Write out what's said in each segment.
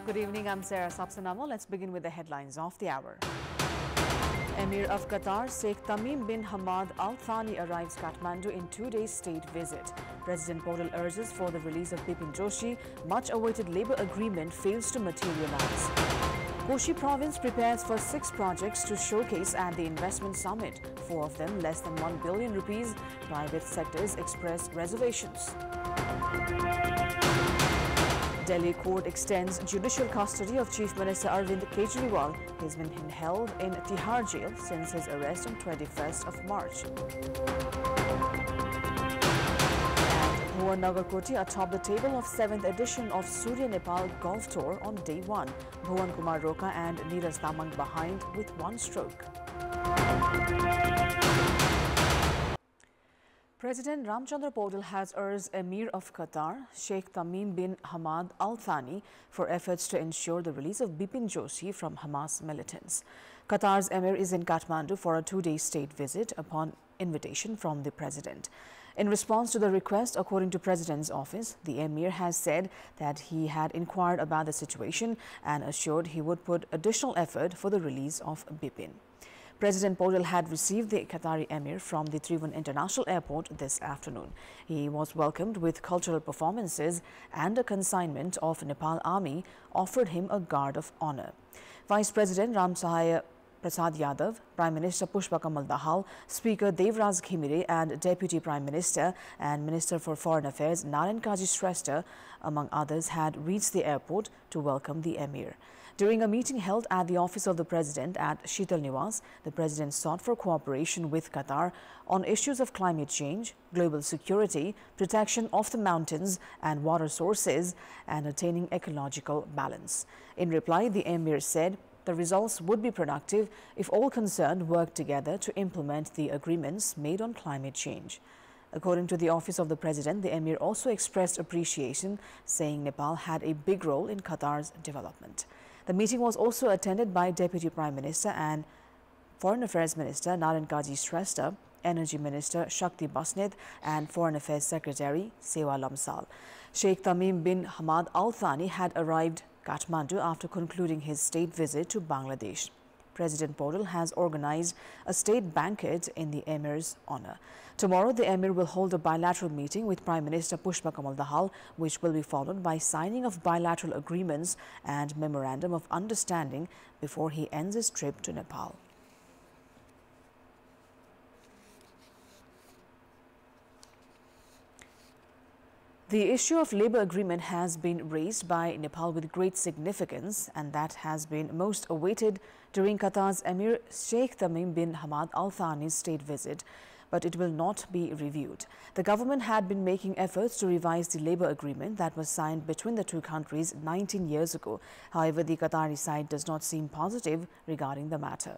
Good evening, I'm Sarah Sapsanama. Let's begin with the headlines of the hour. Emir of Qatar, Sheikh Tamim bin Hamad Al Thani arrives Kathmandu in 2-day state visit. President Podal urges for the release of Bipin Joshi. Much-awaited labour agreement fails to materialize. Koshi province prepares for 6 projects to showcase at the investment summit. 4 of them less than 1 billion rupees. Private sectors express reservations. Delhi court extends judicial custody of Chief Minister Arvind Kejriwal. He has been held in Tihar jail since his arrest on 21st of March. And Bhuvan Nagarkoti atop the table of 7th edition of Surya Nepal Golf Tour on day 1. Bhuvan Kumar Roka and Neeraj Tamang behind with 1 stroke. President Ramchandra Podal has urged Emir of Qatar, Sheikh Tamim bin Hamad Al Thani, for efforts to ensure the release of Bipin Joshi from Hamas militants. Qatar's Emir is in Kathmandu for a 2-day state visit upon invitation from the President. In response to the request, according to President's office, the Emir has said that he had inquired about the situation and assured he would put additional effort for the release of Bipin. President Podal had received the Qatari Emir from the Tribhuvan International Airport this afternoon. He was welcomed with cultural performances and a consignment of Nepal Army offered him a guard of honor. Vice President Ram Sahaya Prasad Yadav, Prime Minister Pushpa Kamal Dahal, Speaker Devraj Ghimire and Deputy Prime Minister and Minister for Foreign Affairs Narayan Kaji Shrestha, among others, had reached the airport to welcome the Emir. During a meeting held at the office of the President at Sheetal Niwas, the President sought for cooperation with Qatar on issues of climate change, global security, protection of the mountains and water sources, and attaining ecological balance. In reply, the Emir said the results would be productive if all concerned worked together to implement the agreements made on climate change. According to the office of the President, the Emir also expressed appreciation, saying Nepal had a big role in Qatar's development. The meeting was also attended by Deputy Prime Minister and Foreign Affairs Minister Narayan Kaji Shrestha, Energy Minister Shakti Basneth and Foreign Affairs Secretary Sewa Lamsal. Sheikh Tamim bin Hamad Al Thani had arrived Kathmandu after concluding his state visit to Bangladesh. President Podal has organized a state banquet in the Emir's honor. Tomorrow, the Emir will hold a bilateral meeting with Prime Minister Pushpa Kamal Dahal, which will be followed by signing of bilateral agreements and memorandum of understanding before he ends his trip to Nepal. The issue of labour agreement has been raised by Nepal with great significance, and that has been most awaited during Qatar's Emir Sheikh Tamim bin Hamad Al Thani's state visit, but it will not be reviewed. The government had been making efforts to revise the labour agreement that was signed between the two countries 19 years ago. However, the Qatari side does not seem positive regarding the matter.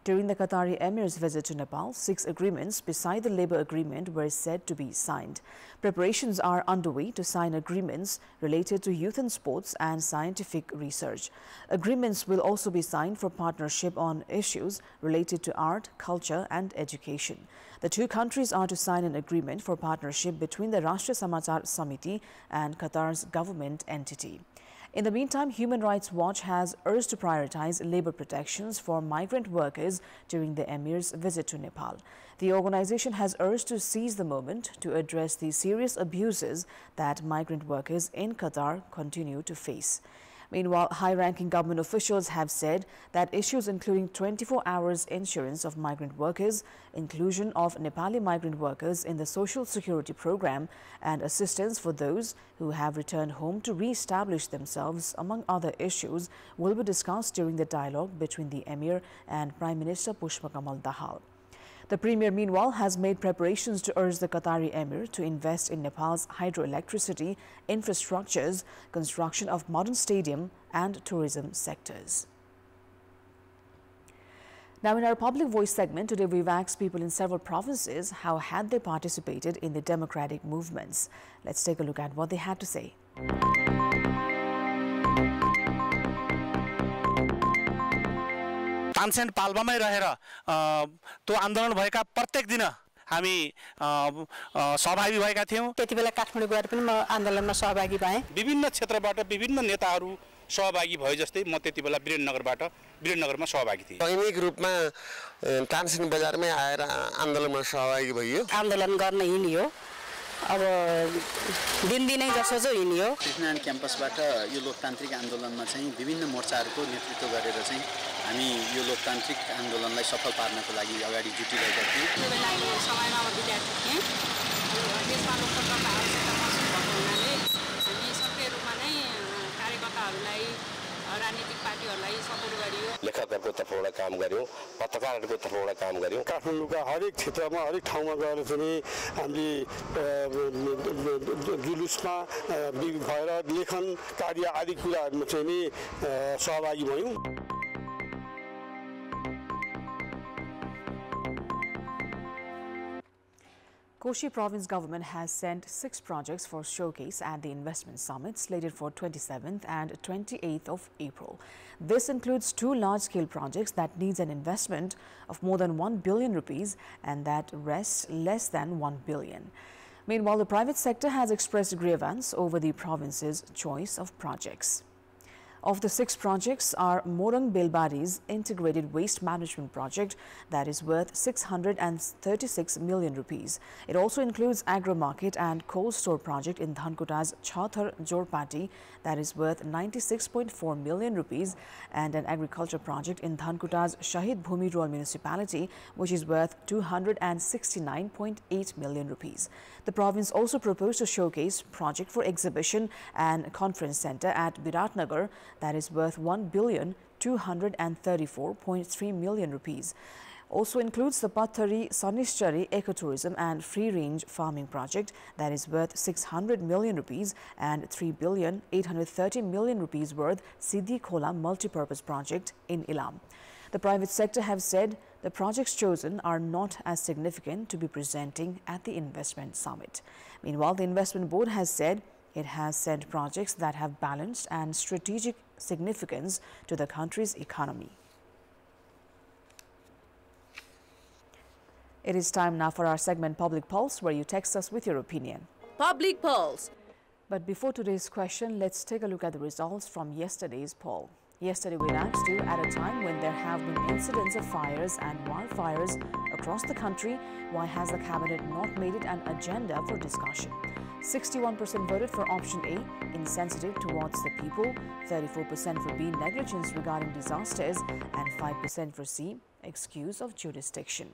During the Qatari Emir's visit to Nepal, 6 agreements beside the labour agreement were said to be signed. Preparations are underway to sign agreements related to youth and sports and scientific research. Agreements will also be signed for partnership on issues related to art, culture and education. The two countries are to sign an agreement for partnership between the Rashtriya Samachar Samiti and Qatar's government entity. In the meantime, Human Rights Watch has urged to prioritize labour protections for migrant workers during the Emir's visit to Nepal. The organization has urged to seize the moment to address the serious abuses that migrant workers in Qatar continue to face. Meanwhile, high-ranking government officials have said that issues including 24 hours insurance of migrant workers, inclusion of Nepali migrant workers in the Social Security Program, and assistance for those who have returned home to re-establish themselves, among other issues, will be discussed during the dialogue between the Emir and Prime Minister Pushpa Kamal Dahal. The Premier, meanwhile, has made preparations to urge the Qatari Emir to invest in Nepal's hydroelectricity, infrastructures, construction of modern stadium and tourism sectors. Now, in our Public Voice segment, today we've asked people in several provinces how had they participated in the democratic movements. Let's take a look at what they had to say. Tansen पाल्पामै रहेर त्यो आन्दोलन भएका प्रत्येक दिन हामी सहभागी भएका थियौं। त्यतिबेला काठमाडौँ गएर पनि म आन्दोलनमा सहभागी भएँ। विभिन्न क्षेत्रबाट विभिन्न नेताहरू सहभागी भए जस्तै म त्यति बेला वीरेन्द्रनगरमा सहभागी थिएँ। दैनिक रूपमा तानसेन बजारमै आएर आन्दोलनमा सहभागी भइयो। आन्दोलन गर्न हिँडियो। अब दिनदिनै जसो चाहिँ हिँडियो। कृष्णनारायण क्याम्पसबाट यो लोकतान्त्रिक आन्दोलनमा चाहिँ विभिन्न मोर्चाहरूको नेतृत्व गरेर चाहिँ हामी यो लोकतान्त्रिक आन्दोलनलाई सफल पार्नको लागि अगाडि जुटिरहेका थियौँ। त्यो बेला यो समयमा म विद्यार्थी थिएँ। देशमा लोकतन्त्रको आवश्यकता महसुस भएको हुनाले हामी सक्रिय रूपमा नै कार्यकर्ताहरूलाई राजनीतिक पार्टीहरूलाई सपोर्ट गरियो। लेखकहरूको तर्फबाट काम गर्यौँ, पत्रकारहरूको तर्फबाट काम गर्यौँ। काठमाडौँका हरेक क्षेत्रमा हरेक ठाउँमा गएर चाहिँ हामीले जुलुसमा भएर लेखन कार्य आदि कुराहरूमा चाहिँ नि सहभागी भयौँ। Koshi Province government has sent 6 projects for showcase at the investment summit slated for 27th and 28th of April. This includes 2 large-scale projects that needs an investment of more than 1 billion rupees and that rests less than 1 billion. Meanwhile, the private sector has expressed grievance over the province's choice of projects. Of the 6 projects are Morang Belbari's integrated waste management project that is worth 636 million rupees. It also includes agro market and cold store project in Dhankota's Chhathar Jorpati that is worth 96.4 million rupees and an agriculture project in Dhankota's Shahid Bhumi Rural Municipality which is worth 269.8 million rupees. The province also proposed a showcase project for exhibition and conference center at Biratnagar that is worth 1,234.3 million rupees. Also includes the Pathari Sanishchari Ecotourism and Free-Range Farming Project that is worth 600 million rupees and 3,830 million rupees worth Siddhi Khola Multipurpose Project in Ilam. The private sector have said the projects chosen are not as significant to be presenting at the investment summit. Meanwhile, the investment board has said it has sent projects that have balanced and strategic significance to the country's economy. It is time now for our segment Public Pulse, where you text us with your opinion. Public Pulse. But before today's question, let's take a look at the results from yesterday's poll. Yesterday, we asked you, at a time when there have been incidents of fires and wildfires across the country, why has the cabinet not made it an agenda for discussion? 61% voted for option A, insensitive towards the people, 34% for B, negligence regarding disasters, and 5% for C, excuse of jurisdiction.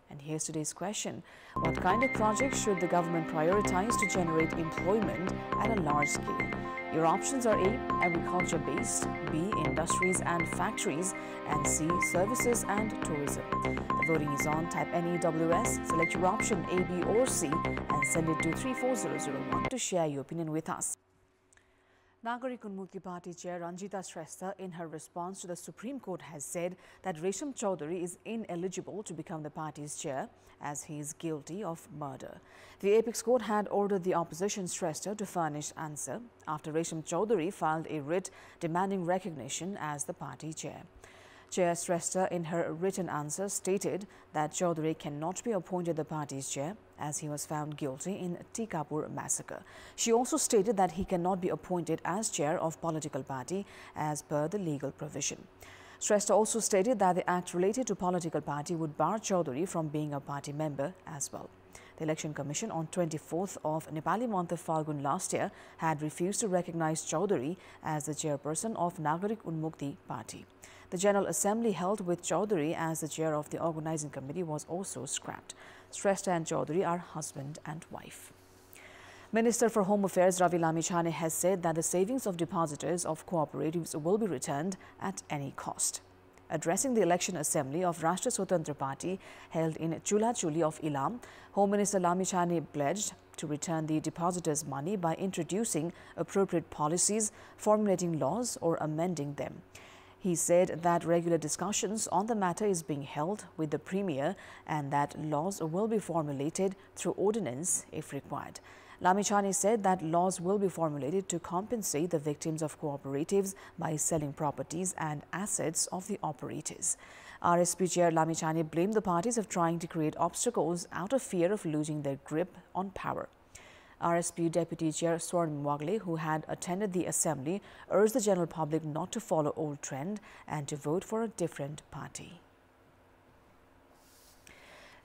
And here's today's question. What kind of projects should the government prioritize to generate employment at a large scale? Your options are A, agriculture-based, B, industries and factories, and C, services and tourism. The voting is on. Type NEWS, select your option A, B or C and send it to 34001 to share your opinion with us. Nagarik Unmukti Party Chair Ranjita Shrestha, in her response to the Supreme Court, has said that Resham Chaudhary is ineligible to become the party's chair as he is guilty of murder. The Apex Court had ordered the opposition Shrestha to furnish answer after Resham Chaudhary filed a writ demanding recognition as the party chair. Chair Shrestha, in her written answer, stated that Chaudhary cannot be appointed the party's chair as he was found guilty in Tikapur massacre. She also stated that he cannot be appointed as chair of political party as per the legal provision. Shrestha also stated that the act related to political party would bar Chaudhary from being a party member as well. The Election Commission on 24th of Nepali month of Falgun last year had refused to recognize Chaudhary as the chairperson of Nagarik Unmukti Party. The General Assembly held with Chaudhary as the chair of the organizing committee was also scrapped. Shrestha and Chaudhary are husband and wife. Minister for Home Affairs Ravi Lamichhane has said that the savings of depositors of cooperatives will be returned at any cost. Addressing the election assembly of Rashtra Swatantra Party held in Chulachuli of Ilam, Home Minister Lamichhane pledged to return the depositors' money by introducing appropriate policies, formulating laws or amending them. He said that regular discussions on the matter is being held with the Premier and that laws will be formulated through ordinance if required. Lamichhane said that laws will be formulated to compensate the victims of cooperatives by selling properties and assets of the operators. RSP Chair Lamichhane blamed the parties of trying to create obstacles out of fear of losing their grip on power. RSP Deputy Chair Swarnim Wagle, who had attended the assembly, urged the general public not to follow old trend and to vote for a different party.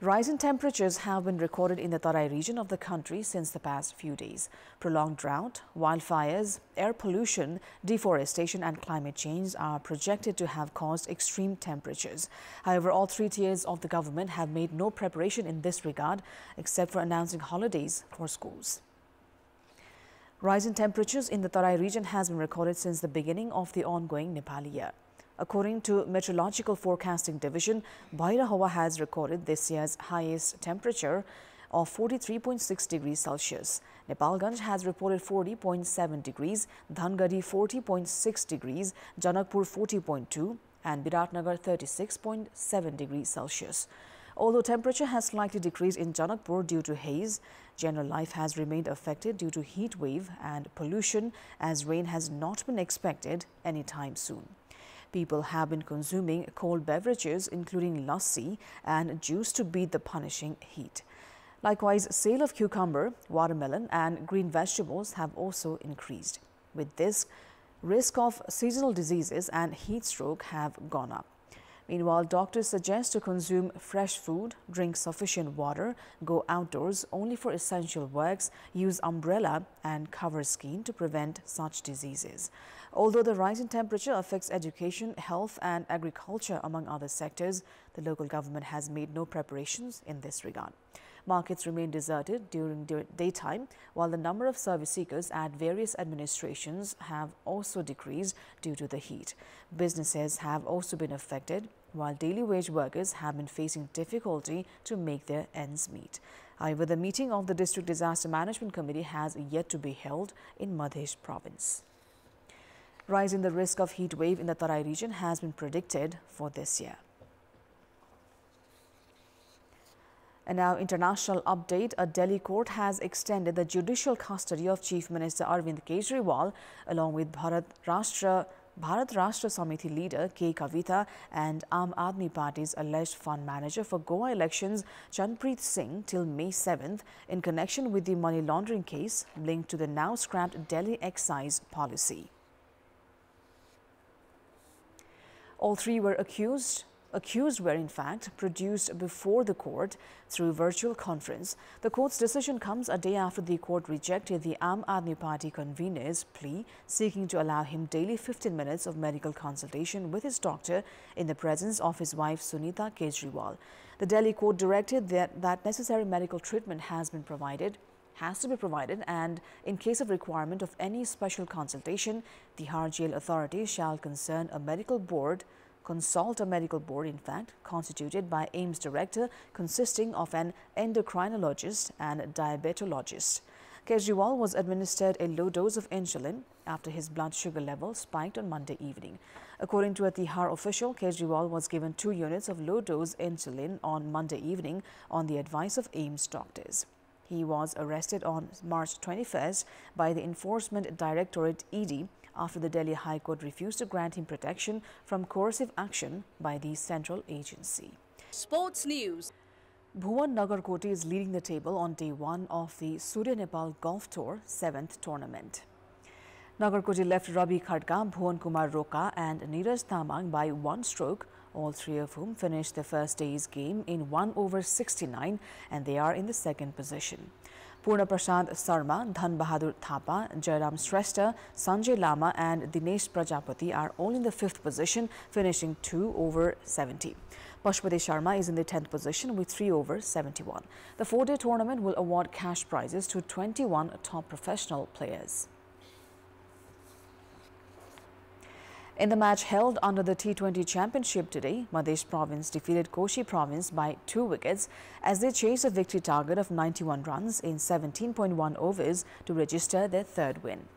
Rising temperatures have been recorded in the Tarai region of the country since the past few days. Prolonged drought, wildfires, air pollution, deforestation and climate change are projected to have caused extreme temperatures. However, all three tiers of the government have made no preparation in this regard, except for announcing holidays for schools. Rising temperatures in the Tarai region has been recorded since the beginning of the ongoing Nepali year. According to Meteorological Forecasting Division, Bhaira Hawa has recorded this year's highest temperature of 43.6 degrees Celsius. Nepalganj has reported 40.7 degrees, Dhangadi 40.6 degrees, Janakpur 40.2 and Biratnagar 36.7 degrees Celsius. Although temperature has slightly decreased in Janakpur due to haze, general life has remained affected due to heat wave and pollution, as rain has not been expected anytime soon. People have been consuming cold beverages, including lassi and juice, to beat the punishing heat. Likewise, sale of cucumber, watermelon and green vegetables have also increased. With this, risk of seasonal diseases and heat stroke have gone up. Meanwhile, doctors suggest to consume fresh food, drink sufficient water, go outdoors only for essential works, use umbrella and cover skin to prevent such diseases. Although the rise in temperature affects education, health and agriculture among other sectors, the local government has made no preparations in this regard. Markets remain deserted during daytime, while the number of service seekers at various administrations have also decreased due to the heat. Businesses have also been affected, while daily wage workers have been facing difficulty to make their ends meet. However, the meeting of the District Disaster Management Committee has yet to be held in Madhya Province. Rise in the risk of heat wave in the Tarai region has been predicted for this year. And now, international update. A Delhi court has extended the judicial custody of Chief Minister Arvind Kejriwal along with Bharat Rashtra Samiti leader K. Kavita and Aam Aadmi Party's alleged fund manager for Goa elections Chanpreet Singh till May 7th in connection with the money laundering case linked to the now scrapped Delhi excise policy. All three were accused were in fact produced before the court through virtual conference. The court's decision comes a day after the court rejected the Aam Aadmi Party convener's plea seeking to allow him daily 15 minutes of medical consultation with his doctor in the presence of his wife Sunita Kejriwal. The Delhi court directed that necessary medical treatment has to be provided, and in case of requirement of any special consultation, the Har Jail authorities shall consult a medical board, in fact, constituted by AIIMS director consisting of an endocrinologist and diabetologist. Kejriwal was administered a low dose of insulin after his blood sugar level spiked on Monday evening. According to a Tihar official, Kejriwal was given 2 units of low-dose insulin on Monday evening on the advice of AIIMS doctors. He was arrested on March 21st by the Enforcement Directorate ED after the Delhi High Court refused to grant him protection from coercive action by the central agency. Sports news. Bhuwan Nagarkoti is leading the table on day 1 of the Surya Nepal Golf Tour 7th tournament. Nagarkoti left Ravi Khadka, Bhuwan Kumar Roka and Neeraj Tamang by 1 stroke, all three of whom finished the first day's game in 1 over 69, and they are in the 2nd position. Purna Prasad Sarma, Dhan Bahadur Thapa, Jairam Shrestha, Sanjay Lama and Dinesh Prajapati are all in the 5th position, finishing 2 over 70. Pashupati Sharma is in the 10th position with 3 over 71. The 4-day tournament will award cash prizes to 21 top professional players. In the match held under the T20 Championship today, Madhya Province defeated Koshi Province by 2 wickets as they chased a victory target of 91 runs in 17.1 overs to register their 3rd win.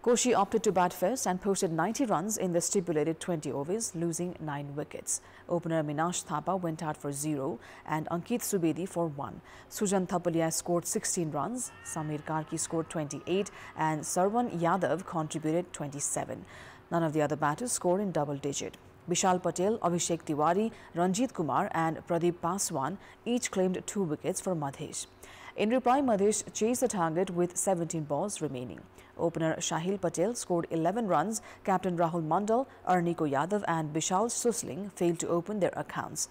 Koshi opted to bat first and posted 90 runs in the stipulated 20 overs, losing 9 wickets. Opener Minash Thapa went out for 0 and Ankit Subedi for 1. Sujan Thapalia scored 16 runs, Samir Karki scored 28 and Sarwan Yadav contributed 27. None of the other batters scored in double digit. Vishal Patel, Abhishek Tiwari, Ranjit Kumar and Pradeep Paswan each claimed 2 wickets for Madhesh. In reply, Madhesh chased the target with 17 balls remaining. Opener Shahil Patel scored 11 runs. Captain Rahul Mandal, Arniko Yadav and Bishal Susling failed to open their accounts.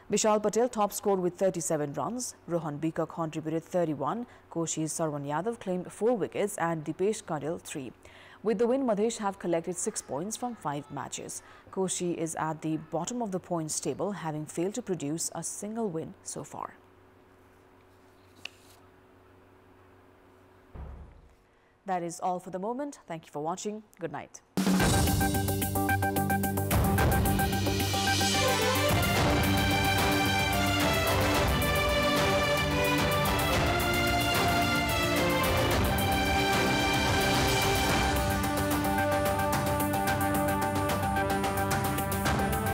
Bishal Patel top scored with 37 runs. Rohan Bika contributed 31. Koshi's Sarwan Yadav claimed 4 wickets and Dipesh Kadil 3. With the win, Madhesh have collected 6 points from 5 matches. Koshi is at the bottom of the points table, having failed to produce a single win so far. That is all for the moment. Thank you for watching. Good night.